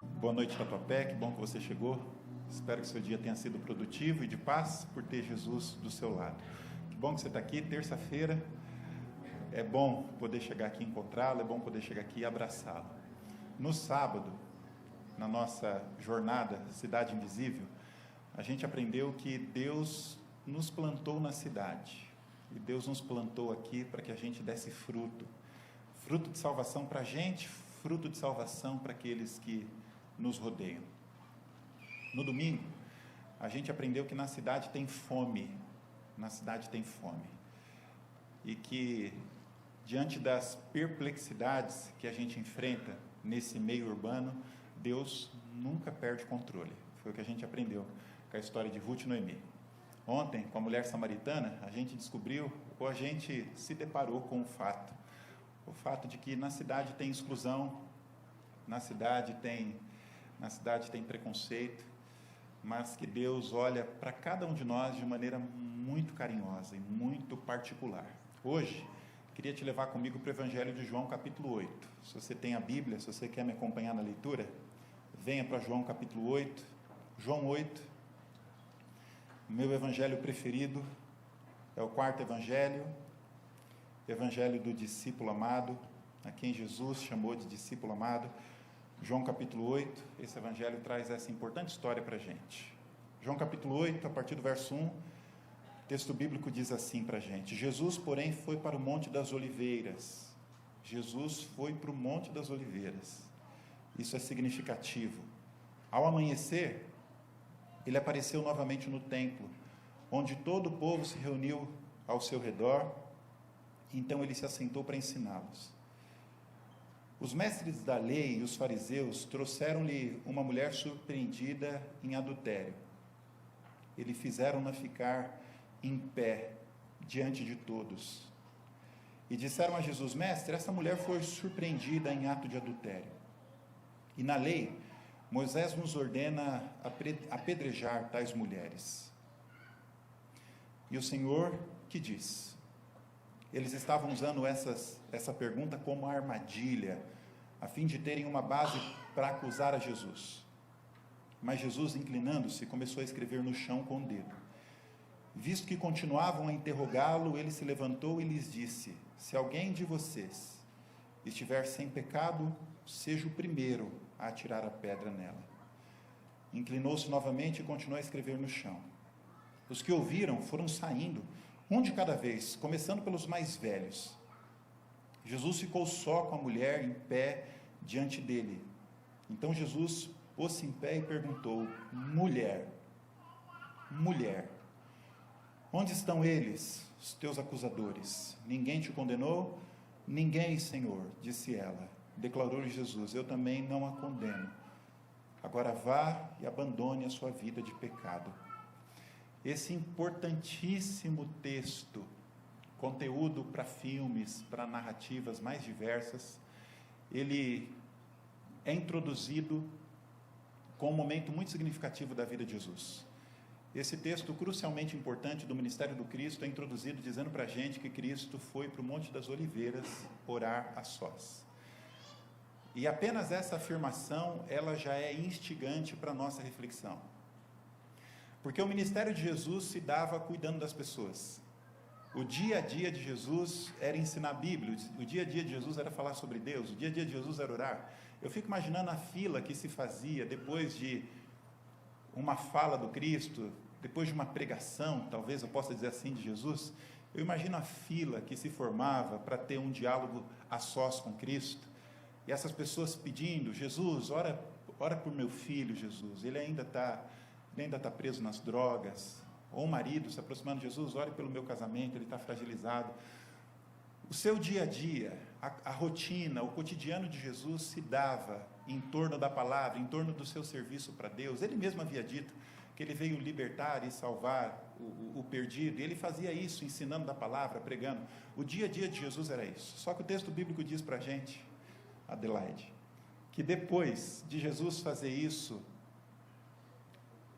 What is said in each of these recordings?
Boa noite, Tatuapé, que bom que você chegou. Espero que seu dia tenha sido produtivo e de paz por ter Jesus do seu lado. Que bom que você está aqui, terça-feira. É bom poder chegar aqui e encontrá-lo, é bom poder chegar aqui e abraçá-lo. No sábado, na nossa jornada Cidade Invisível, a gente aprendeu que Deus nos plantou na cidade. E Deus nos plantou aqui para que a gente desse fruto. Fruto de salvação para a gente, fruto de salvação para aqueles que nos rodeiam. No domingo, a gente aprendeu que na cidade tem fome. Na cidade tem fome. E que, diante das perplexidades que a gente enfrenta nesse meio urbano, Deus nunca perde controle. Foi o que a gente aprendeu com a história de Ruth e Noemi. Ontem, com a mulher samaritana, a gente descobriu, ou a gente se deparou com o fato de que na cidade tem exclusão, na cidade tem preconceito, mas que Deus olha para cada um de nós de maneira muito carinhosa e muito particular. Hoje, queria te levar comigo para o Evangelho de João, capítulo 8. Se você tem a Bíblia, se você quer me acompanhar na leitura, venha para João, capítulo 8. João 8, meu evangelho preferido, é o quarto evangelho do discípulo amado, a quem Jesus chamou de discípulo amado. João capítulo 8, esse evangelho traz essa importante história para a gente. João capítulo 8, a partir do verso 1, o texto bíblico diz assim para a gente: Jesus, porém, foi para o Monte das Oliveiras. Jesus foi para o Monte das Oliveiras. Isso é significativo. Ao amanhecer, ele apareceu novamente no templo, onde todo o povo se reuniu ao seu redor. Então ele se assentou para ensiná-los. Os mestres da lei e os fariseus trouxeram-lhe uma mulher surpreendida em adultério. Eles fizeram-na ficar em pé diante de todos. E disseram a Jesus: Mestre, essa mulher foi surpreendida em ato de adultério. E na lei, Moisés nos ordena apedrejar tais mulheres. E o Senhor que diz? Eles estavam usando essa pergunta como armadilha, a fim de terem uma base para acusar a Jesus. Mas Jesus, inclinando-se, começou a escrever no chão com o dedo. Visto que continuavam a interrogá-lo, ele se levantou e lhes disse: Se alguém de vocês estiver sem pecado, seja o primeiro a atirar a pedra nela. Inclinou-se novamente e continuou a escrever no chão. Os que ouviram foram saindo, um de cada vez, começando pelos mais velhos. Jesus ficou só com a mulher em pé diante dele. Então Jesus pôs-se em pé e perguntou: Mulher, onde estão eles, os teus acusadores? Ninguém te condenou? Ninguém, Senhor, disse ela. Declarou-lhe Jesus: Eu também não a condeno. Agora vá e abandone a sua vida de pecado. Esse importantíssimo texto, conteúdo para filmes, para narrativas mais diversas, ele é introduzido com um momento muito significativo da vida de Jesus. Esse texto crucialmente importante do ministério do Cristo é introduzido dizendo para a gente que Cristo foi para o Monte das Oliveiras orar a sós. E apenas essa afirmação, ela já é instigante para a nossa reflexão. Porque o ministério de Jesus se dava cuidando das pessoas. O dia a dia de Jesus era ensinar a Bíblia, o dia a dia de Jesus era falar sobre Deus, o dia a dia de Jesus era orar. Eu fico imaginando a fila que se fazia depois de uma fala do Cristo, depois de uma pregação, talvez eu possa dizer assim, de Jesus. Eu imagino a fila que se formava para ter um diálogo a sós com Cristo, e essas pessoas pedindo: Jesus, ora por meu filho, Jesus, ele ainda está preso nas drogas. Ou o marido se aproximando de Jesus: ore pelo meu casamento, ele está fragilizado. O seu dia a dia, a rotina, o cotidiano de Jesus se dava em torno da palavra, em torno do seu serviço para Deus. Ele mesmo havia dito que ele veio libertar e salvar o perdido, e ele fazia isso ensinando da palavra, pregando. O dia a dia de Jesus era isso. Só que o texto bíblico diz para a gente, Adelaide, que depois de Jesus fazer isso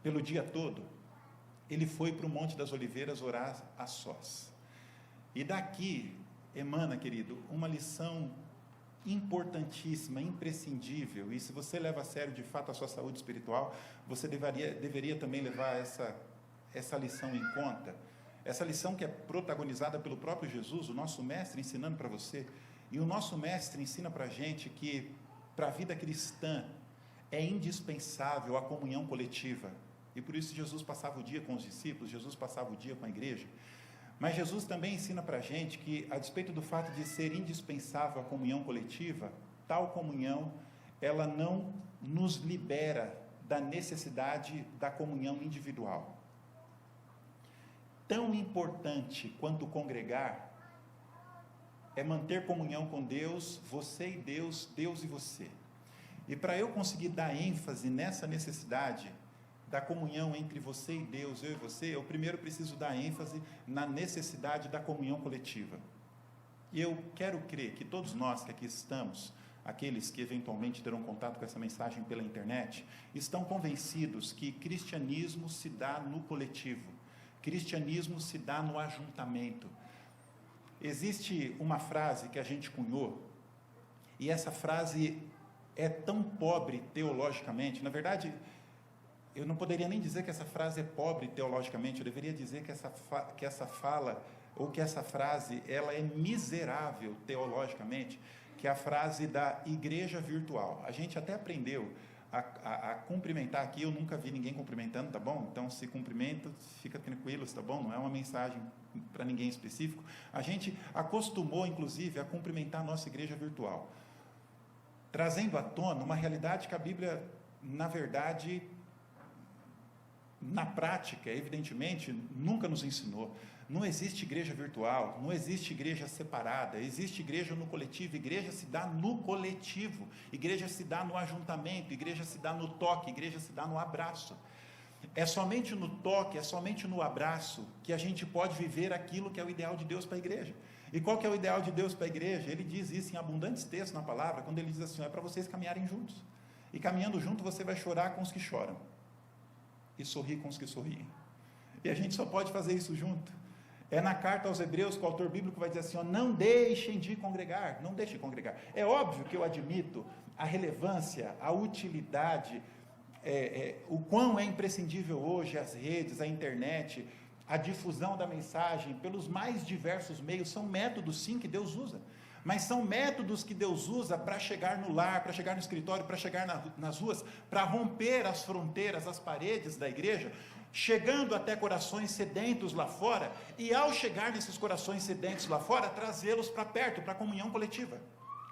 pelo dia todo, ele foi para o Monte das Oliveiras orar a sós. E daqui emana, querido, uma lição importantíssima, imprescindível, e se você leva a sério de fato a sua saúde espiritual, você deveria também levar essa lição em conta, essa lição que é protagonizada pelo próprio Jesus, o nosso mestre ensinando para você, e o nosso mestre ensina para a gente que para a vida cristã é indispensável a comunhão coletiva, e por isso Jesus passava o dia com os discípulos, Jesus passava o dia com a igreja. Mas Jesus também ensina para a gente que, a despeito do fato de ser indispensável a comunhão coletiva, tal comunhão, ela não nos libera da necessidade da comunhão individual. Tão importante quanto congregar é manter comunhão com Deus, você e Deus, Deus e você. E para eu conseguir dar ênfase nessa necessidade da comunhão entre você e Deus, eu e você, eu primeiro preciso dar ênfase na necessidade da comunhão coletiva. E eu quero crer que todos nós que aqui estamos, aqueles que eventualmente terão contato com essa mensagem pela internet, estão convencidos que cristianismo se dá no coletivo, cristianismo se dá no ajuntamento. Existe uma frase que a gente cunhou, e essa frase é tão pobre teologicamente, na verdade, eu não poderia nem dizer que essa frase é pobre teologicamente, eu deveria dizer que essa fala, ou que essa frase, ela é miserável teologicamente, que é a frase da igreja virtual. A gente até aprendeu a cumprimentar aqui, eu nunca vi ninguém cumprimentando, tá bom? Então, se cumprimenta, fica tranquilos, tá bom? Não é uma mensagem para ninguém específico. A gente acostumou, inclusive, a cumprimentar a nossa igreja virtual, trazendo à tona uma realidade que a Bíblia, na verdade, na prática, evidentemente, nunca nos ensinou. Não existe igreja virtual, não existe igreja separada, existe igreja no coletivo. Igreja se dá no coletivo, igreja se dá no ajuntamento, igreja se dá no toque, igreja se dá no abraço. É somente no toque, é somente no abraço que a gente pode viver aquilo que é o ideal de Deus para a igreja. E qual que é o ideal de Deus para a igreja? Ele diz isso em abundantes textos na palavra, quando ele diz assim, é para vocês caminharem juntos. E caminhando junto você vai chorar com os que choram e sorrir com os que sorriem. E a gente só pode fazer isso junto. É na carta aos Hebreus que o autor bíblico vai dizer assim, ó, não deixem de congregar, não deixem de congregar. É óbvio que eu admito a relevância, a utilidade, o quão é imprescindível hoje as redes, a internet, a difusão da mensagem pelos mais diversos meios, são métodos sim que Deus usa, mas são métodos que Deus usa para chegar no lar, para chegar no escritório, para chegar nas ruas, para romper as fronteiras, as paredes da igreja, chegando até corações sedentos lá fora, e ao chegar nesses corações sedentos lá fora, trazê-los para perto, para a comunhão coletiva.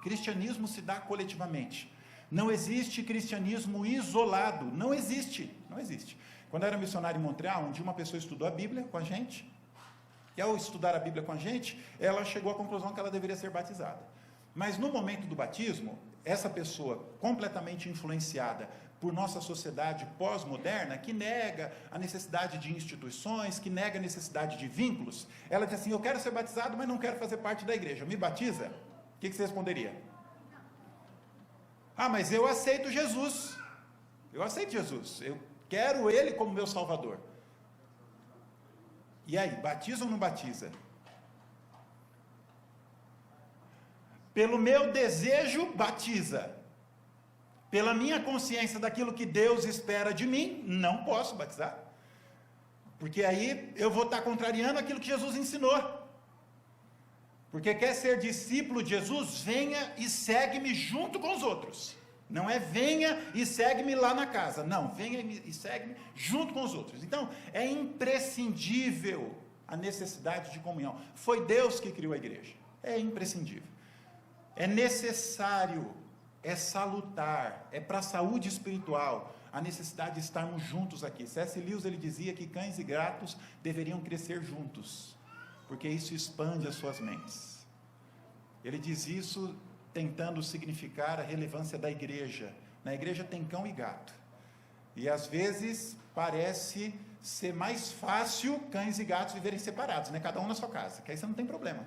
Cristianismo se dá coletivamente. Não existe cristianismo isolado, não existe, não existe. Quando eu era missionário em Montreal, um dia uma pessoa estudou a Bíblia com a gente, e ao estudar a Bíblia com a gente, ela chegou à conclusão que ela deveria ser batizada. Mas no momento do batismo, essa pessoa completamente influenciada por nossa sociedade pós-moderna, que nega a necessidade de instituições, que nega a necessidade de vínculos, ela diz assim, eu quero ser batizado, mas não quero fazer parte da igreja, me batiza? O que você responderia? Ah, mas eu aceito Jesus, eu quero Ele como meu Salvador. E aí, batiza ou não batiza? Pelo meu desejo, batiza. Pela minha consciência daquilo que Deus espera de mim, não posso batizar. Porque aí eu vou estar contrariando aquilo que Jesus ensinou. Porque quer ser discípulo de Jesus, venha e segue-me junto com os outros. Não é venha e segue-me lá na casa. Não, venha e segue-me junto com os outros. Então, é imprescindível a necessidade de comunhão. Foi Deus que criou a igreja. É imprescindível. É necessário, é salutar, é para a saúde espiritual, a necessidade de estarmos juntos aqui. C.S. Lewis, ele dizia que cães e gatos deveriam crescer juntos, porque isso expande as suas mentes. Ele diz isso tentando significar a relevância da igreja. Na igreja tem cão e gato, e às vezes parece ser mais fácil cães e gatos viverem separados, né? Cada um na sua casa, que aí você não tem problema,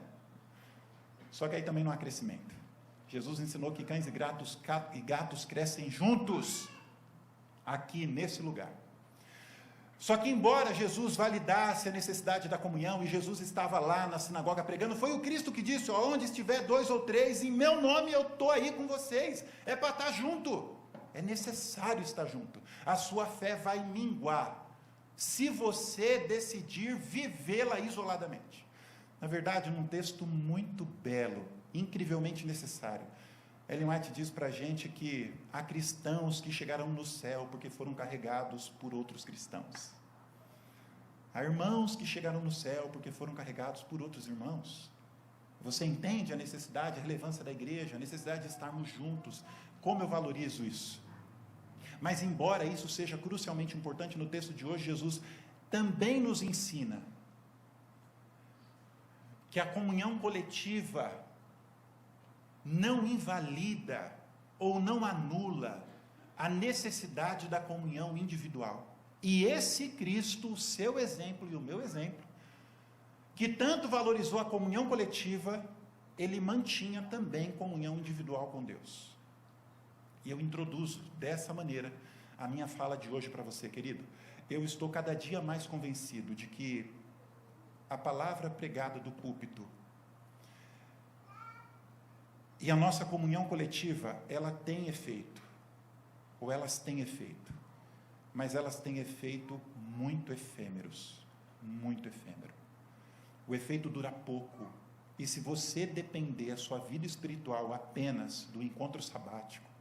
só que aí também não há crescimento. Jesus ensinou que cães e gatos crescem juntos, aqui nesse lugar. Só que embora Jesus validasse a necessidade da comunhão, e Jesus estava lá na sinagoga pregando, foi o Cristo que disse, onde estiver 2 ou 3, em meu nome eu estou aí com vocês, é para estar junto, é necessário estar junto, a sua fé vai minguar, se você decidir vivê-la isoladamente. Na verdade, num texto muito belo, incrivelmente necessário, Ellen White diz para a gente que há cristãos que chegarão no céu porque foram carregados por outros cristãos. Há irmãos que chegarão no céu porque foram carregados por outros irmãos. Você entende a necessidade, a relevância da igreja, a necessidade de estarmos juntos? Como eu valorizo isso? Mas embora isso seja crucialmente importante, no texto de hoje, Jesus também nos ensina que a comunhão coletiva não invalida ou não anula a necessidade da comunhão individual. E esse Cristo, o seu exemplo e o meu exemplo, que tanto valorizou a comunhão coletiva, ele mantinha também comunhão individual com Deus. E eu introduzo dessa maneira a minha fala de hoje para você, querido. Eu estou cada dia mais convencido de que a palavra pregada do púlpito e a nossa comunhão coletiva, ela tem efeito, ou elas têm efeito, mas elas têm efeito muito efêmeros, muito efêmero. O efeito dura pouco, e se você depender a sua vida espiritual apenas do encontro sabático,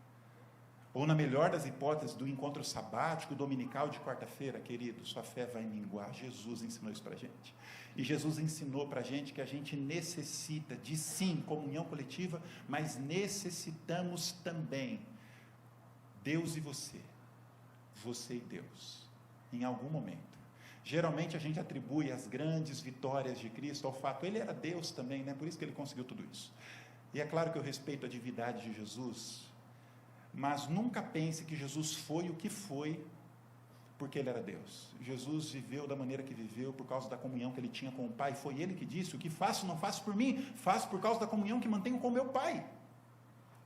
ou na melhor das hipóteses, do encontro sabático dominical de quarta-feira, querido, sua fé vai minguar. Jesus ensinou isso para a gente. E Jesus ensinou para a gente que a gente necessita de, sim, comunhão coletiva, mas necessitamos também, Deus e você e Deus, em algum momento. Geralmente a gente atribui as grandes vitórias de Cristo ao fato, ele era Deus também, né? Por isso que ele conseguiu tudo isso. E é claro que eu respeito a divindade de Jesus, mas nunca pense que Jesus foi o que foi porque ele era Deus. Jesus viveu da maneira que viveu por causa da comunhão que ele tinha com o Pai. Foi ele que disse, o que faço não faço por mim, faço por causa da comunhão que mantenho com meu Pai.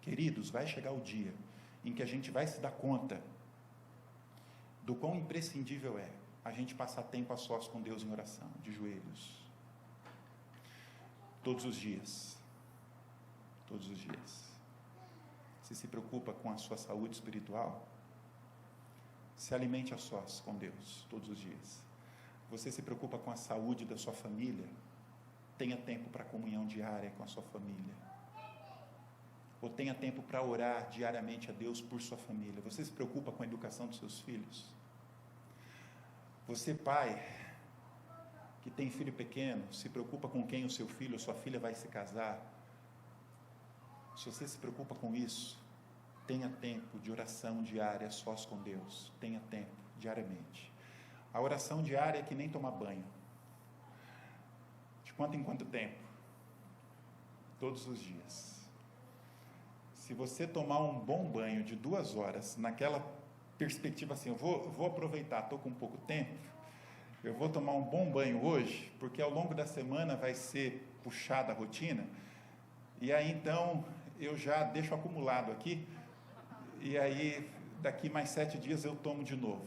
Queridos, vai chegar o dia em que a gente vai se dar conta do quão imprescindível é a gente passar tempo a sós com Deus em oração, de joelhos, todos os dias, todos os dias. Você se preocupa com a sua saúde espiritual? Se alimente a sós com Deus, todos os dias. Você se preocupa com a saúde da sua família? Tenha tempo para comunhão diária com a sua família. Ou tenha tempo para orar diariamente a Deus por sua família. Você se preocupa com a educação dos seus filhos? Você, pai, que tem filho pequeno, se preocupa com quem o seu filho ou sua filha vai se casar? Se você se preocupa com isso, tenha tempo de oração diária sós com Deus. Tenha tempo, diariamente. A oração diária é que nem tomar banho. De quanto em quanto tempo? Todos os dias. Se você tomar um bom banho de 2 horas, naquela perspectiva assim, eu vou aproveitar, estou com pouco tempo, eu vou tomar um bom banho hoje, porque ao longo da semana vai ser puxada a rotina, e aí então eu já deixo acumulado aqui, e aí daqui mais 7 dias eu tomo de novo.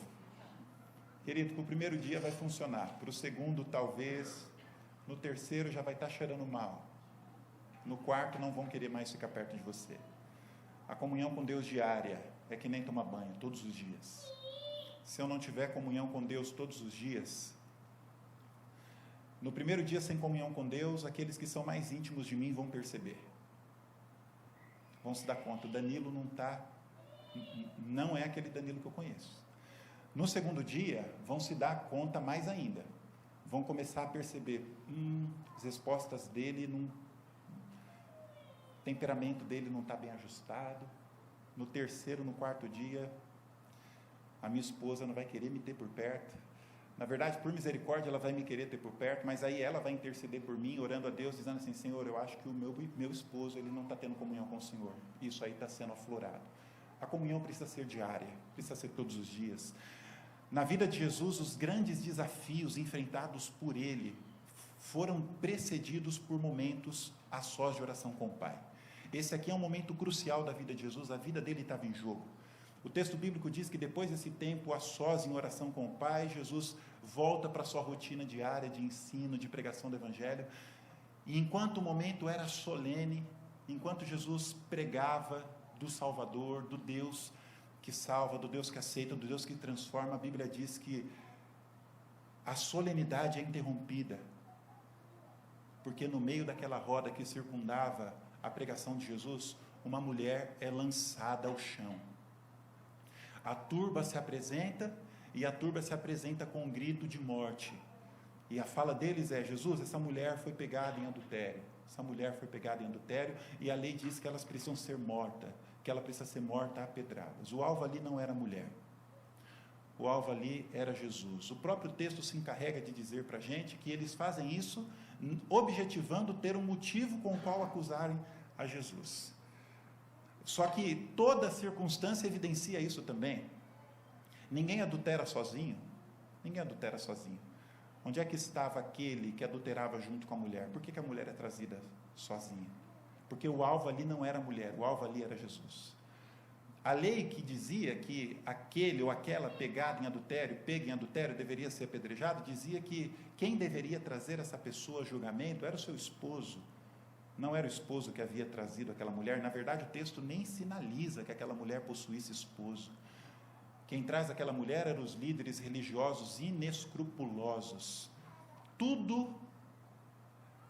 Querido, para o primeiro dia vai funcionar, para o segundo talvez, no terceiro já vai estar cheirando mal, no quarto não vão querer mais ficar perto de você. A comunhão com Deus diária é que nem tomar banho, todos os dias. Se eu não tiver comunhão com Deus todos os dias, no primeiro dia sem comunhão com Deus, aqueles que são mais íntimos de mim vão perceber. Vão se dar conta, Danilo não é aquele Danilo que eu conheço. No segundo dia, vão se dar conta mais ainda. Vão começar a perceber, as respostas dele o temperamento dele não está bem ajustado. No terceiro, no quarto dia, a minha esposa não vai querer me ter por perto. Na verdade, por misericórdia, ela vai me querer ter por perto, mas aí ela vai interceder por mim, orando a Deus, dizendo assim, Senhor, eu acho que o meu esposo, ele não está tendo comunhão com o Senhor. Isso aí está sendo aflorado. A comunhão precisa ser diária, precisa ser todos os dias. Na vida de Jesus, os grandes desafios enfrentados por Ele foram precedidos por momentos a sós de oração com o Pai. Esse aqui é um momento crucial da vida de Jesus, a vida dele estava em jogo. O texto bíblico diz que depois desse tempo, a sós em oração com o Pai, Jesus volta para a sua rotina diária de ensino, de pregação do Evangelho. E enquanto o momento era solene, enquanto Jesus pregava do Salvador, do Deus que salva, do Deus que aceita, do Deus que transforma, a Bíblia diz que a solenidade é interrompida, porque no meio daquela roda que circundava a pregação de Jesus, uma mulher é lançada ao chão. A turba se apresenta, e a turba se apresenta com um grito de morte. E a fala deles é: Jesus, essa mulher foi pegada em adultério. Essa mulher foi pegada em adultério, e a lei diz que elas precisam ser mortas, que ela precisa ser morta a pedradas. O alvo ali não era a mulher. O alvo ali era Jesus. O próprio texto se encarrega de dizer para a gente que eles fazem isso objetivando ter um motivo com o qual acusarem a Jesus. Só que toda circunstância evidencia isso também. Ninguém adultera sozinho. Ninguém adultera sozinho. Onde é que estava aquele que adulterava junto com a mulher? Por que a mulher é trazida sozinha? Porque o alvo ali não era a mulher, o alvo ali era Jesus. A lei que dizia que aquele ou aquela pega em adultério, deveria ser apedrejado, dizia que quem deveria trazer essa pessoa a julgamento era o seu esposo. Não era o esposo que havia trazido aquela mulher. Na verdade, o texto nem sinaliza que aquela mulher possuísse esposo. Quem traz aquela mulher eram os líderes religiosos inescrupulosos. Tudo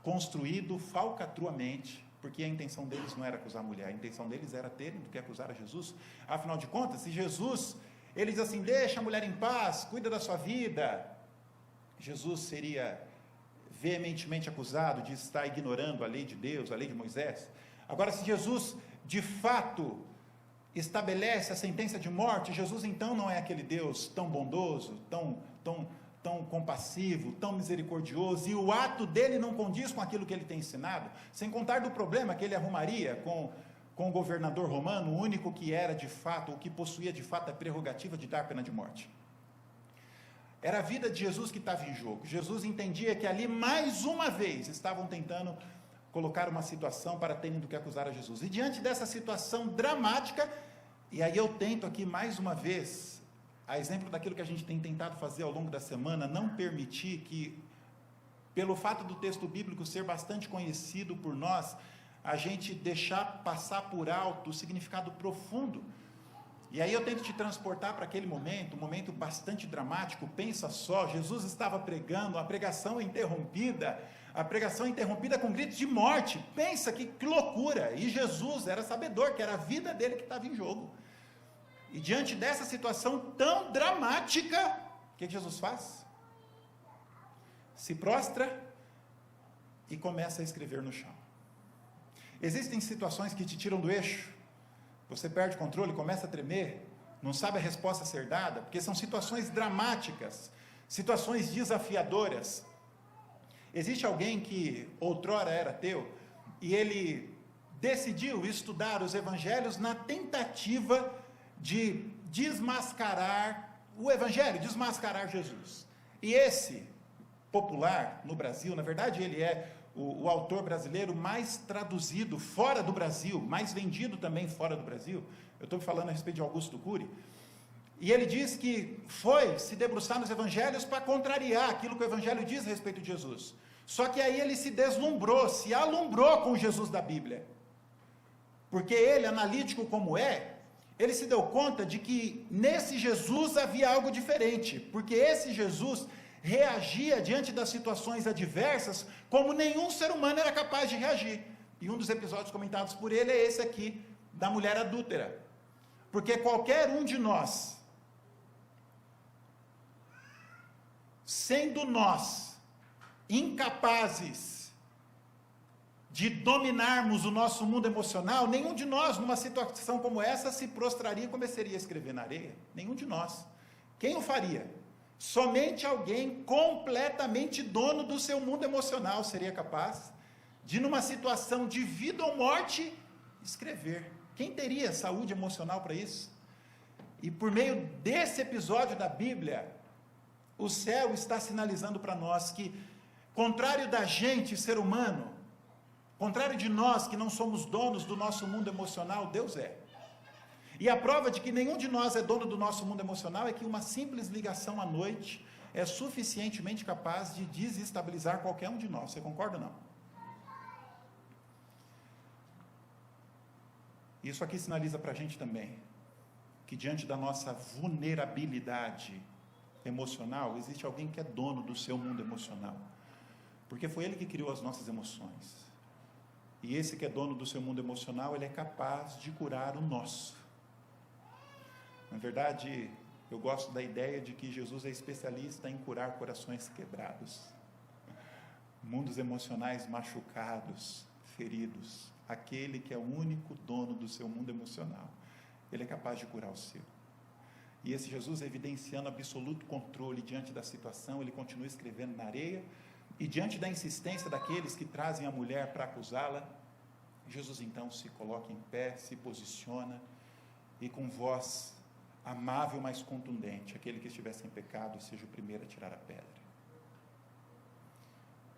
construído falcatruamente, porque a intenção deles não era acusar a mulher, a intenção deles era terem do que acusar a Jesus. Afinal de contas, se Jesus, ele diz assim: deixa a mulher em paz, cuida da sua vida, Jesus seria veementemente acusado de estar ignorando a lei de Deus, a lei de Moisés. Agora, se Jesus de fato estabelece a sentença de morte, Jesus então não é aquele Deus tão bondoso, tão compassivo, tão misericordioso, e o ato dele não condiz com aquilo que ele tem ensinado, sem contar do problema que ele arrumaria com o governador romano, o único que era de fato, o que possuía de fato a prerrogativa de dar pena de morte. Era a vida de Jesus que estava em jogo. Jesus entendia que ali, mais uma vez, estavam tentando colocar uma situação para terem do que acusar a Jesus. E diante dessa situação dramática, e aí eu tento aqui mais uma vez, a exemplo daquilo que a gente tem tentado fazer ao longo da semana, não permitir que, pelo fato do texto bíblico ser bastante conhecido por nós, a gente deixar passar por alto o significado profundo. E aí eu tento te transportar para aquele momento, um momento bastante dramático. Pensa só, Jesus estava pregando, a pregação interrompida com gritos de morte. Pensa que loucura! E Jesus era sabedor que era a vida dele que estava em jogo. E diante dessa situação tão dramática, o que Jesus faz? Se prostra e começa a escrever no chão. Existem situações que te tiram do eixo. Você perde o controle, começa a tremer, não sabe a resposta a ser dada, porque são situações dramáticas, situações desafiadoras. Existe alguém que outrora era ateu, e ele decidiu estudar os evangelhos na tentativa de desmascarar o evangelho, desmascarar Jesus. E esse popular no Brasil, na verdade ele é o autor brasileiro mais traduzido fora do Brasil, mais vendido também fora do Brasil. Eu estou falando a respeito de Augusto Cury. E ele diz que foi se debruçar nos evangelhos para contrariar aquilo que o evangelho diz a respeito de Jesus. Só que aí ele se deslumbrou, se alumbrou com o Jesus da Bíblia. Porque ele, analítico como é, ele se deu conta de que nesse Jesus havia algo diferente. Porque esse Jesus reagia diante das situações adversas como nenhum ser humano era capaz de reagir. E um dos episódios comentados por ele é esse aqui, da mulher adúltera. Porque qualquer um de nós, sendo nós incapazes de dominarmos o nosso mundo emocional, nenhum de nós, numa situação como essa, se prostraria e começaria a escrever na areia. Nenhum de nós. Quem o faria? Somente alguém completamente dono do seu mundo emocional seria capaz de, numa situação de vida ou morte, escrever. Quem teria saúde emocional para isso? E por meio desse episódio da Bíblia, o céu está sinalizando para nós que, contrário da gente, ser humano, contrário de nós que não somos donos do nosso mundo emocional, Deus é. E a prova de que nenhum de nós é dono do nosso mundo emocional é que uma simples ligação à noite é suficientemente capaz de desestabilizar qualquer um de nós. Você concorda ou não? Isso aqui sinaliza para a gente também que diante da nossa vulnerabilidade emocional, existe alguém que é dono do seu mundo emocional. Porque foi ele que criou as nossas emoções. E esse que é dono do seu mundo emocional, ele é capaz de curar o nosso. Na verdade, eu gosto da ideia de que Jesus é especialista em curar corações quebrados, mundos emocionais machucados, feridos. Aquele que é o único dono do seu mundo emocional, ele é capaz de curar o seu. E esse Jesus, evidenciando absoluto controle diante da situação, ele continua escrevendo na areia, e diante da insistência daqueles que trazem a mulher para acusá-la, Jesus então se coloca em pé, se posiciona, e com voz amável, mas contundente, aquele que estiver sem pecado, seja o primeiro a tirar a pedra.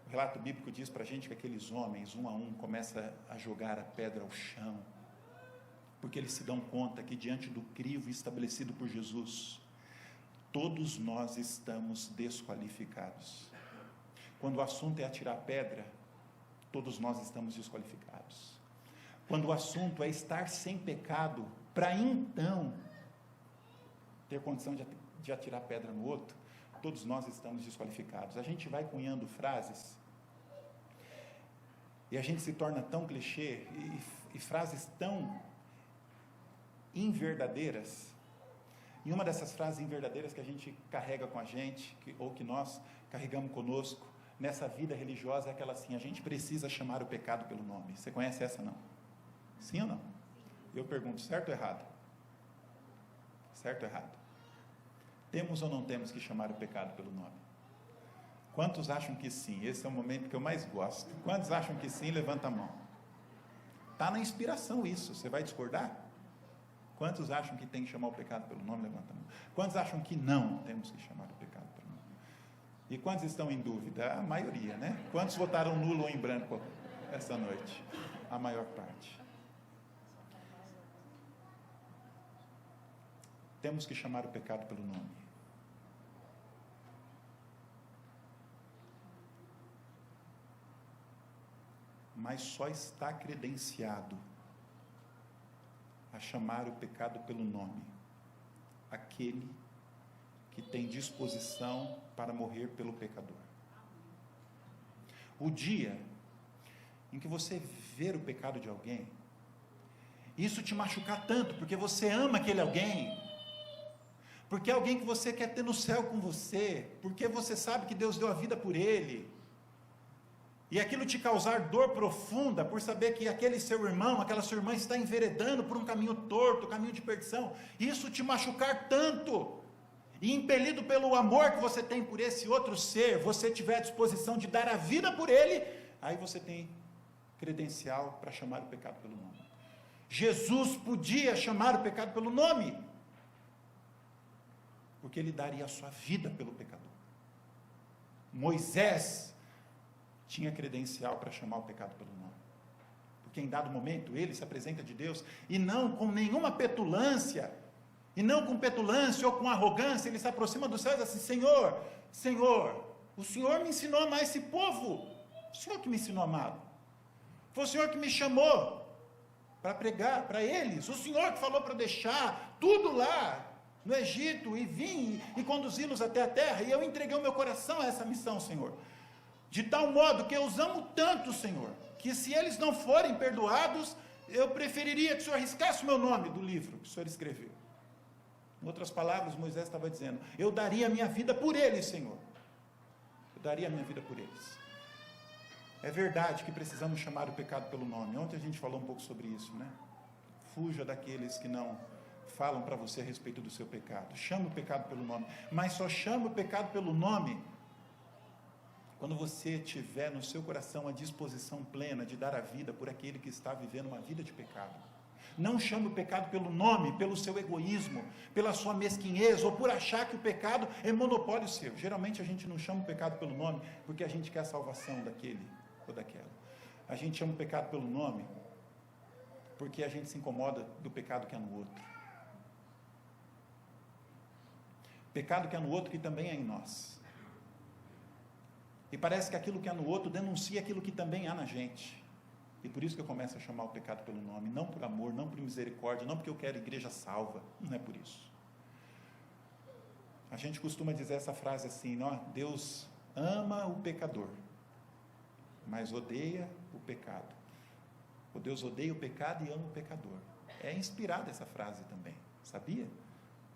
O relato bíblico diz para a gente que aqueles homens, um a um, começam a jogar a pedra ao chão, porque eles se dão conta que diante do crivo estabelecido por Jesus, todos nós estamos desqualificados. Quando o assunto é atirar pedra, todos nós estamos desqualificados. Quando o assunto é estar sem pecado, para então ter condição de atirar pedra no outro, todos nós estamos desqualificados. A gente vai cunhando frases e a gente se torna tão clichê e frases tão inverdadeiras. E uma dessas frases inverdadeiras que a gente carrega com a gente, ou que nós carregamos conosco nessa vida religiosa, é aquela assim: a gente precisa chamar o pecado pelo nome. Você conhece essa, não? Sim ou não? Eu pergunto, certo ou errado? Certo ou errado? Temos ou não temos que chamar o pecado pelo nome? Quantos acham que sim? Esse é o momento que eu mais gosto. Quantos acham que sim? Levanta a mão. Está na inspiração isso. Você vai discordar? Quantos acham que tem que chamar o pecado pelo nome? Levanta a mão. Quantos acham que não temos que chamar o pecado pelo nome? E quantos estão em dúvida? A maioria, né? Quantos votaram nulo ou em branco essa noite? A maior parte. Temos que chamar o pecado pelo nome. Mas só está credenciado a chamar o pecado pelo nome aquele que tem disposição para morrer pelo pecador. O dia em que você ver o pecado de alguém, isso te machucar tanto, porque você ama aquele alguém, porque é alguém que você quer ter no céu com você, porque você sabe que Deus deu a vida por ele, e aquilo te causar dor profunda, por saber que aquele seu irmão, aquela sua irmã está enveredando por um caminho torto, caminho de perdição, isso te machucar tanto, e impelido pelo amor que você tem por esse outro ser, você tiver a disposição de dar a vida por ele, aí você tem credencial para chamar o pecado pelo nome. Jesus podia chamar o pecado pelo nome, porque ele daria a sua vida pelo pecador. Moisés tinha credencial para chamar o pecado pelo nome, porque em dado momento ele se apresenta de Deus, e não com nenhuma petulância, ou com arrogância, ele se aproxima do céu e diz assim: Senhor, Senhor, o Senhor me ensinou a amar esse povo, o Senhor que me ensinou a amá-lo, foi o Senhor que me chamou para pregar para eles, o Senhor que falou para deixar tudo lá no Egito, e vim e conduzi-los até a terra, e eu entreguei o meu coração a essa missão, Senhor, de tal modo que eu os amo tanto, Senhor, que se eles não forem perdoados, eu preferiria que o Senhor riscasse o meu nome do livro que o Senhor escreveu. Em outras palavras, Moisés estava dizendo: eu daria a minha vida por eles, Senhor, eu daria a minha vida por eles. É verdade que precisamos chamar o pecado pelo nome. Ontem a gente falou um pouco sobre isso, né? Fuja daqueles que não falam para você a respeito do seu pecado. Chama o pecado pelo nome, mas só chama o pecado pelo nome quando você tiver no seu coração a disposição plena de dar a vida por aquele que está vivendo uma vida de pecado. Não chame o pecado pelo nome, pelo seu egoísmo, pela sua mesquinhez, ou por achar que o pecado é monopólio seu. Geralmente a gente não chama o pecado pelo nome porque a gente quer a salvação daquele ou daquela. A gente chama o pecado pelo nome porque a gente se incomoda do pecado que é no outro. pecado que há no outro que também há em nós. E parece que aquilo que há no outro denuncia aquilo que também há na gente. E por isso que eu começo a chamar o pecado pelo nome, não por amor, não por misericórdia, não porque eu quero igreja salva, não é por isso. A gente costuma dizer essa frase assim, ó, Deus ama o pecador, mas odeia o pecado. O Deus odeia o pecado e ama o pecador. É inspirada essa frase também, sabia?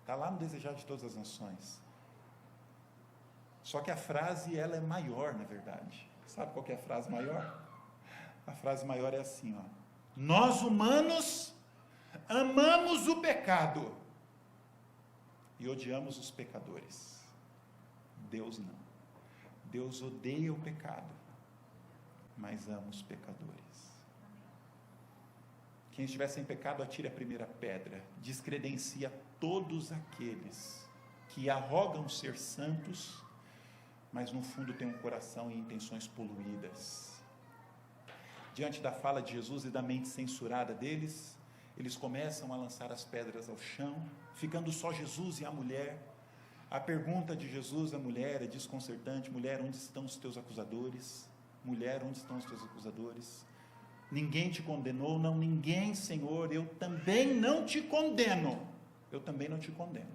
Está lá no Desejar de Todas as Nações. Só que a frase, ela é maior, na verdade. Sabe qual que é a frase maior? A frase maior é assim, ó. Nós humanos amamos o pecado e odiamos os pecadores. Deus não. Deus odeia o pecado, mas ama os pecadores. Quem estiver sem pecado, atire a primeira pedra. Descredencia todos aqueles que arrogam ser santos, mas no fundo têm um coração e intenções poluídas. Diante da fala de Jesus e da mente censurada deles, eles começam a lançar as pedras ao chão, ficando só Jesus e a mulher. A pergunta de Jesus à mulher é desconcertante: mulher, onde estão os teus acusadores? Mulher, onde estão os teus acusadores? Ninguém te condenou? Não, ninguém, Senhor, eu também não te condeno. Eu também não te condeno.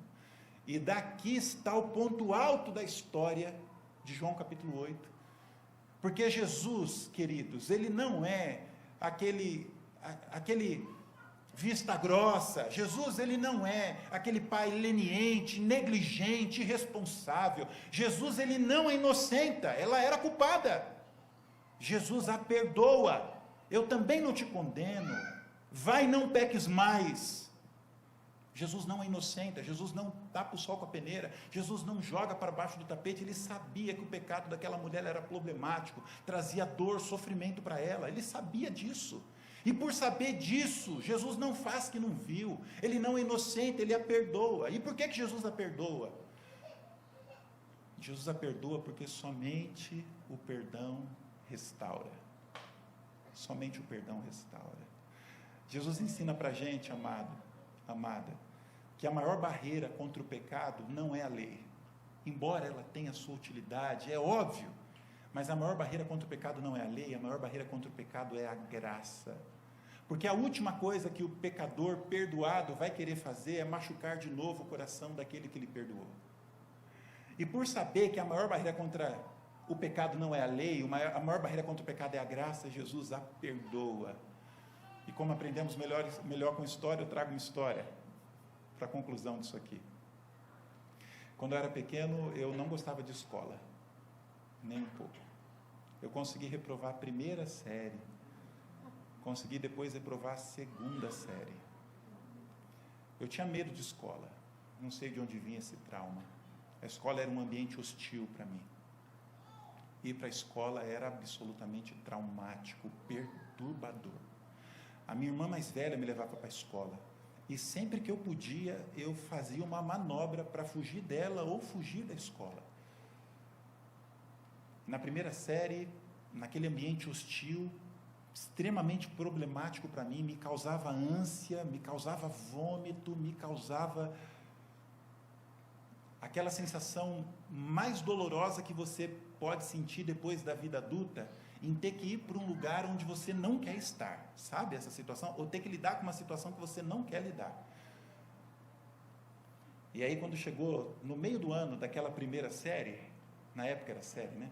E daqui está o ponto alto da história de João capítulo 8. Porque Jesus, queridos, ele não é aquele vista grossa. Jesus, ele não é aquele pai leniente, negligente, irresponsável. Jesus, ele não é inocenta, ela era culpada. Jesus a perdoa. Eu também não te condeno. Vai, não peques mais. Jesus não é inocente, Jesus não tapa o sol com a peneira, Jesus não joga para baixo do tapete. Ele sabia que o pecado daquela mulher era problemático, trazia dor, sofrimento para ela, ele sabia disso, e por saber disso, Jesus não faz que não viu, ele não é inocente, ele a perdoa. E por que Jesus a perdoa? Jesus a perdoa porque somente o perdão restaura, somente o perdão restaura. Jesus ensina para a gente, amada, que a maior barreira contra o pecado não é a lei, embora ela tenha sua utilidade, é óbvio, mas a maior barreira contra o pecado não é a lei, a maior barreira contra o pecado é a graça, porque a última coisa que o pecador perdoado vai querer fazer é machucar de novo o coração daquele que lhe perdoou. E por saber que a maior barreira contra o pecado não é a lei, a maior barreira contra o pecado é a graça, Jesus a perdoa. E como aprendemos melhor com história, eu trago uma história para a conclusão disso aqui. Quando eu era pequeno, eu não gostava de escola, nem um pouco. Eu consegui reprovar a primeira série, consegui depois reprovar a segunda série. Eu tinha medo de escola, não sei de onde vinha esse trauma. A escola era um ambiente hostil para mim. Ir para a escola era absolutamente traumático, perturbador. A minha irmã mais velha me levava para a escola, e sempre que eu podia, eu fazia uma manobra para fugir dela ou fugir da escola. Na primeira série, naquele ambiente hostil, extremamente problemático para mim, me causava ânsia, me causava vômito, me causava aquela sensação mais dolorosa que você pode sentir depois da vida adulta, em ter que ir para um lugar onde você não quer estar, sabe essa situação? Ou ter que lidar com uma situação que você não quer lidar. E aí quando chegou no meio do ano daquela primeira série, na época era série, né?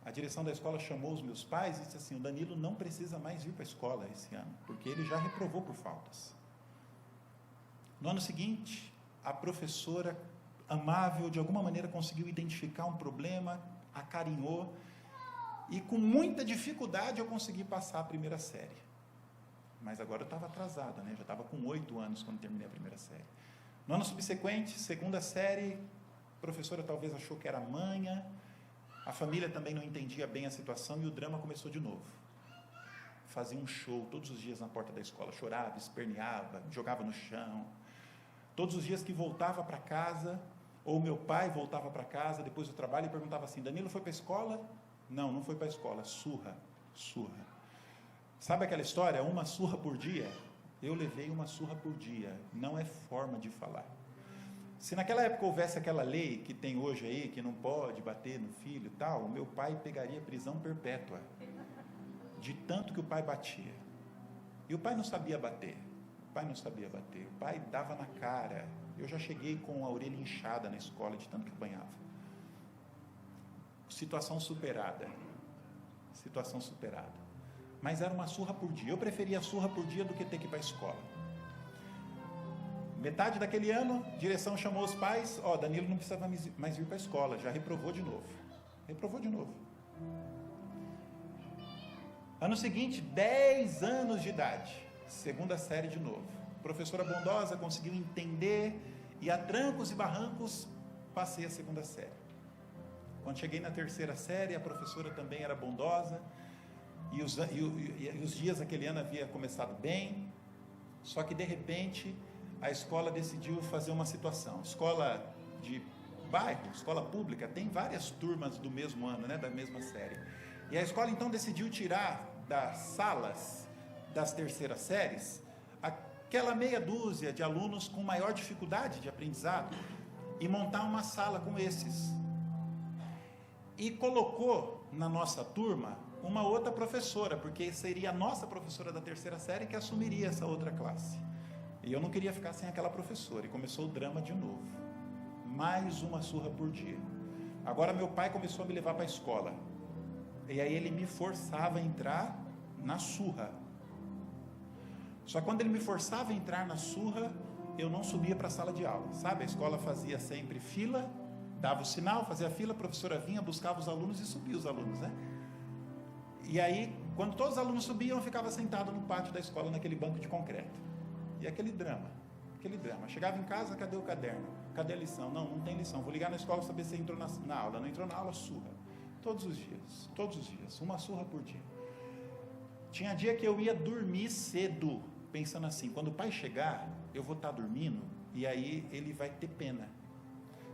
A direção da escola chamou os meus pais e disse assim: o Danilo não precisa mais ir para a escola esse ano, porque ele já reprovou por faltas. No ano seguinte, a professora amável, de alguma maneira conseguiu identificar um problema, acarinhou, e com muita dificuldade eu consegui passar a primeira série. Mas agora eu estava atrasada, né? Já estava com 8 anos quando terminei a primeira série. No ano subsequente, segunda série, a professora talvez achou que era manha, a família também não entendia bem a situação e o drama começou de novo. Fazia um show todos os dias na porta da escola, chorava, esperneava, jogava no chão. Todos os dias que voltava para casa, ou meu pai voltava para casa depois do trabalho e perguntava assim: Danilo foi para a escola? Não, não foi para a escola. Surra. Sabe aquela história? Uma surra por dia? Eu levei uma surra por dia. Não é forma de falar. Se naquela época houvesse aquela lei que tem hoje aí, que não pode bater no filho e tal, o meu pai pegaria prisão perpétua, de tanto que o pai batia. E o pai não sabia bater, o pai dava na cara. Eu já cheguei com a orelha inchada na escola, de tanto que apanhava. Situação superada. Mas era uma surra por dia. Eu preferia a surra por dia do que ter que ir para a escola. Metade daquele ano, a direção chamou os pais, Danilo não precisava mais vir para a escola, já reprovou de novo. Ano seguinte, 10 anos de idade, segunda série de novo. Professora bondosa conseguiu entender e a trancos e barrancos passei a segunda série. Quando cheguei na terceira série, a professora também era bondosa e os dias daquele ano havia começado bem, só que de repente a escola decidiu fazer uma situação. Escola de bairro, escola pública, tem várias turmas do mesmo ano, né, da mesma série. E a escola então decidiu tirar das salas das terceiras séries aquela meia dúzia de alunos com maior dificuldade de aprendizado e montar uma sala com esses. E colocou na nossa turma uma outra professora, porque seria a nossa professora da terceira série que assumiria essa outra classe. E eu não queria ficar sem aquela professora, e começou o drama de novo. Mais uma surra por dia. Agora meu pai começou a me levar para a escola. E aí ele me forçava a entrar na surra. Só que quando ele me forçava a entrar na surra, eu não subia para a sala de aula. Sabe, a escola fazia sempre fila, dava o sinal, fazia a fila, a professora vinha, buscava os alunos e subia os alunos, né? E aí, quando todos os alunos subiam, eu ficava sentado no pátio da escola, naquele banco de concreto. E aquele drama. Chegava em casa, cadê o caderno? Cadê a lição? Não tem lição. Vou ligar na escola saber se entrou na aula. Não entrou na aula, surra. Todos os dias, uma surra por dia. Tinha dia que eu ia dormir cedo, pensando assim, quando o pai chegar, eu vou estar dormindo, e aí ele vai ter pena.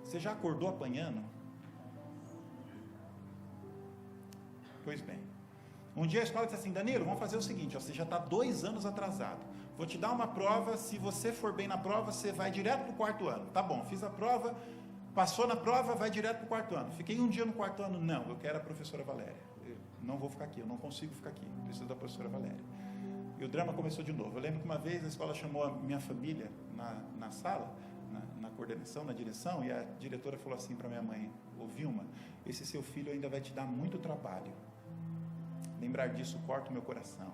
Você já acordou apanhando? Pois bem. Um dia a escola disse assim, Danilo, vamos fazer o seguinte, você já está 2 anos atrasado. Vou te dar uma prova, se você for bem na prova, você vai direto para o 4º ano. Tá bom, fiz a prova, passou na prova, vai direto para o 4º ano. Fiquei um dia no 4º ano, não, eu quero a professora Valéria. Eu não vou ficar aqui, eu não consigo ficar aqui, preciso da professora Valéria. E o drama começou de novo. Eu lembro que uma vez a escola chamou a minha família na sala, na coordenação, na direção, e a diretora falou assim para minha mãe, ô Vilma, esse seu filho ainda vai te dar muito trabalho. Lembrar disso corta o meu coração,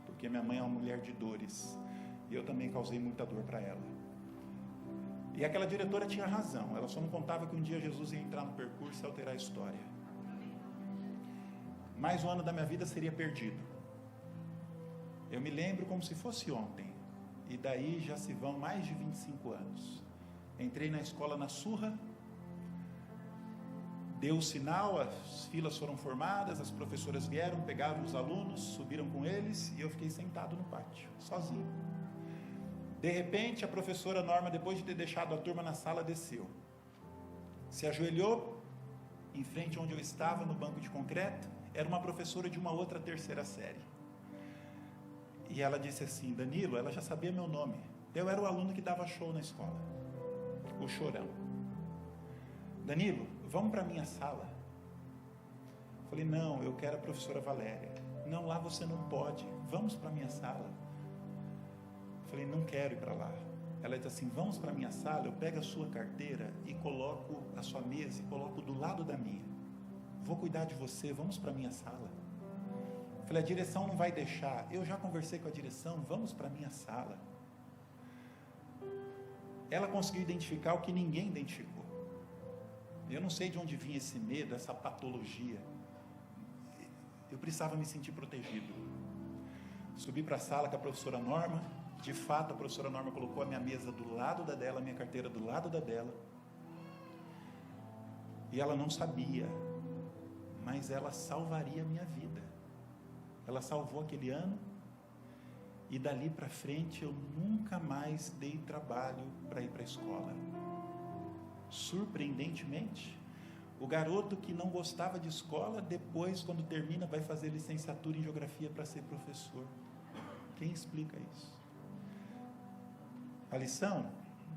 porque minha mãe é uma mulher de dores, e eu também causei muita dor para ela. E aquela diretora tinha razão, ela só não contava que um dia Jesus ia entrar no percurso e alterar a história. Mais um ano da minha vida seria perdido. Eu me lembro como se fosse ontem, e daí já se vão mais de 25 anos. Entrei na escola na surra, deu o sinal, as filas foram formadas, as professoras vieram, pegaram os alunos, subiram com eles, e eu fiquei sentado no pátio, sozinho. De repente, a professora Norma, depois de ter deixado a turma na sala, desceu. Se ajoelhou, em frente onde eu estava, no banco de concreto, era uma professora de uma outra terceira série. E ela disse assim, Danilo, ela já sabia meu nome. Eu era o aluno que dava show na escola, o chorão. Danilo, vamos para a minha sala. Falei, não, eu quero a professora Valéria. Não, lá você não pode, vamos para a minha sala. Falei, não quero ir para lá. Ela disse assim, vamos para a minha sala, eu pego a sua carteira e coloco a sua mesa e coloco do lado da minha. Vou cuidar de você, vamos para a minha sala. Falei, a direção não vai deixar. Eu já conversei com a direção, vamos para a minha sala. Ela conseguiu identificar o que ninguém identificou. Eu não sei de onde vinha esse medo, essa patologia. Eu precisava me sentir protegido. Subi para a sala com a professora Norma. De fato, a professora Norma colocou a minha mesa do lado da dela, a minha carteira do lado da dela. E ela não sabia, mas ela salvaria a minha vida. Ela salvou aquele ano, e dali para frente eu nunca mais dei trabalho para ir para a escola. Surpreendentemente, o garoto que não gostava de escola, depois, quando termina, vai fazer licenciatura em geografia para ser professor. Quem explica isso? A lição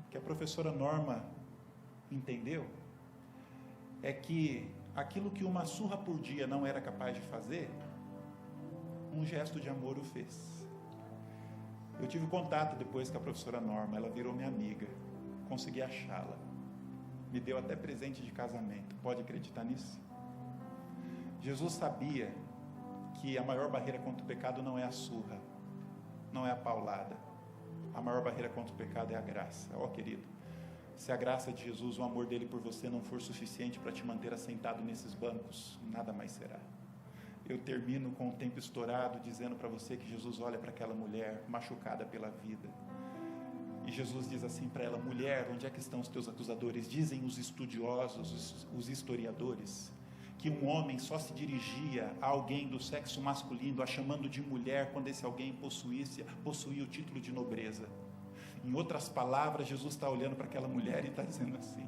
que a professora Norma entendeu é que aquilo que uma surra por dia não era capaz de fazer, um gesto de amor o fez. Eu tive contato depois com a professora Norma, ela virou minha amiga, consegui achá-la, me deu até presente de casamento, pode acreditar nisso? Jesus sabia que a maior barreira contra o pecado não é a surra, não é a paulada, a maior barreira contra o pecado é a graça. Ó, querido, se a graça de Jesus, o amor dele por você não for suficiente para te manter assentado nesses bancos, nada mais será. Eu termino com o tempo estourado dizendo para você que Jesus olha para aquela mulher machucada pela vida e Jesus diz assim para ela: mulher, onde é que estão os teus acusadores? Dizem os estudiosos, os historiadores, que um homem só se dirigia a alguém do sexo masculino, a chamando de mulher, quando esse alguém possuía o título de nobreza. Em outras palavras, Jesus está olhando para aquela mulher e está dizendo assim: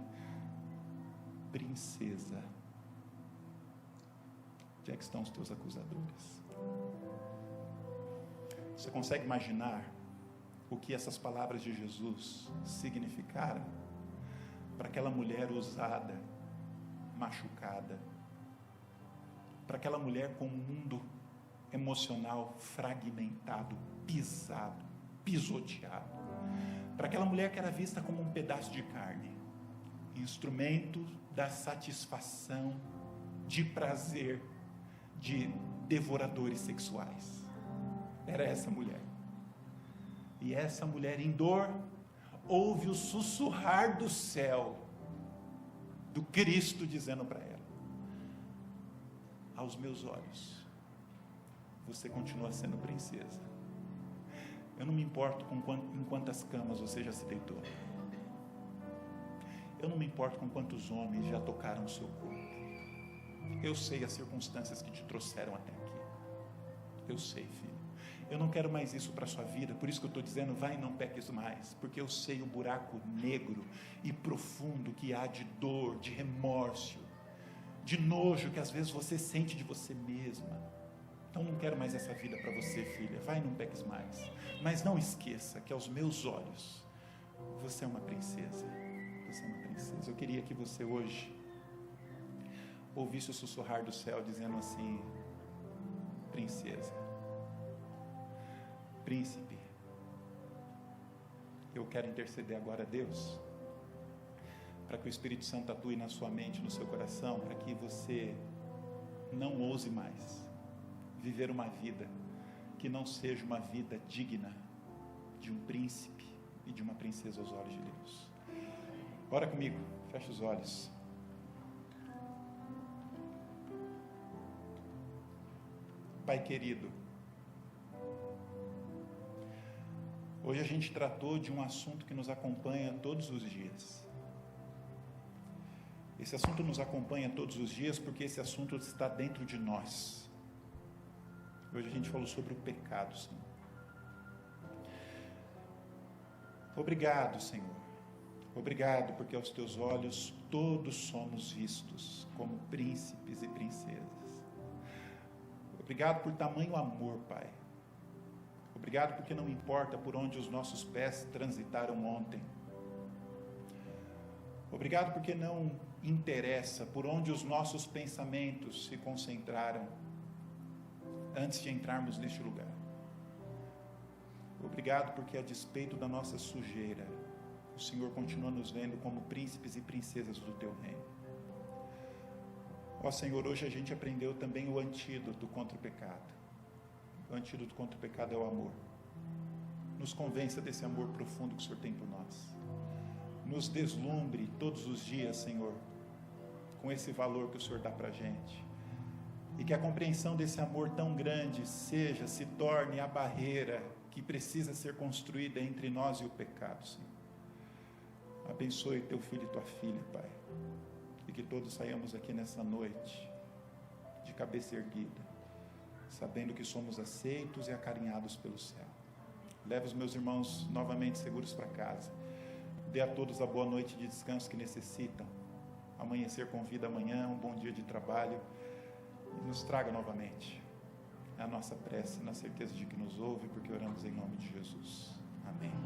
princesa, onde é que estão os teus acusadores? Você consegue imaginar o que essas palavras de Jesus significaram para aquela mulher usada, machucada, para aquela mulher com um mundo emocional fragmentado, pisado, pisoteado, para aquela mulher que era vista como um pedaço de carne, instrumento da satisfação, de prazer, de devoradores sexuais. Era essa mulher. E essa mulher em dor ouve o sussurrar do céu, do Cristo dizendo para ela: aos meus olhos, você continua sendo princesa. Eu não me importo em quantas camas você já se deitou. Eu não me importo com quantos homens já tocaram o seu corpo. Eu sei as circunstâncias que te trouxeram até aqui. Eu sei, filho. Eu não quero mais isso para a sua vida, por isso que eu estou dizendo, vai e não peques mais, porque eu sei o buraco negro e profundo que há de dor, de remorso, de nojo que às vezes você sente de você mesma. Então não quero mais essa vida para você, filha, vai e não peques mais. Mas não esqueça que aos meus olhos, você é uma princesa. Você é uma princesa. Eu queria que você hoje ouvisse o sussurrar do céu dizendo assim: princesa, príncipe, eu quero interceder agora a Deus, para que o Espírito Santo atue na sua mente, no seu coração, para que você não ouse mais viver uma vida que não seja uma vida digna de um príncipe e de uma princesa aos olhos de Deus. Ora comigo, fecha os olhos. Pai querido, hoje a gente tratou de um assunto que nos acompanha todos os dias. Esse assunto nos acompanha todos os dias porque esse assunto está dentro de nós. Hoje a gente falou sobre o pecado, Senhor. Obrigado, Senhor. Obrigado porque aos teus olhos todos somos vistos como príncipes e princesas. Obrigado por tamanho amor, Pai. Obrigado porque não importa por onde os nossos pés transitaram ontem. Obrigado porque não interessa por onde os nossos pensamentos se concentraram antes de entrarmos neste lugar. Obrigado porque, a despeito da nossa sujeira, o Senhor continua nos vendo como príncipes e princesas do teu reino. Ó Senhor, hoje a gente aprendeu também o antídoto contra o pecado. O antídoto contra o pecado é o amor. Nos convença desse amor profundo que o Senhor tem por nós. Nos deslumbre todos os dias, Senhor, com esse valor que o Senhor dá para a gente. E que a compreensão desse amor tão grande se torne a barreira que precisa ser construída entre nós e o pecado, Senhor. Abençoe teu filho e tua filha, Pai. E que todos saiamos aqui nessa noite de cabeça erguida, sabendo que somos aceitos e acarinhados pelo céu. Leva os meus irmãos novamente seguros para casa. Dê a todos a boa noite de descanso que necessitam. Amanhecer com vida amanhã, um bom dia de trabalho. E nos traga novamente a nossa prece, na certeza de que nos ouve, porque oramos em nome de Jesus. Amém.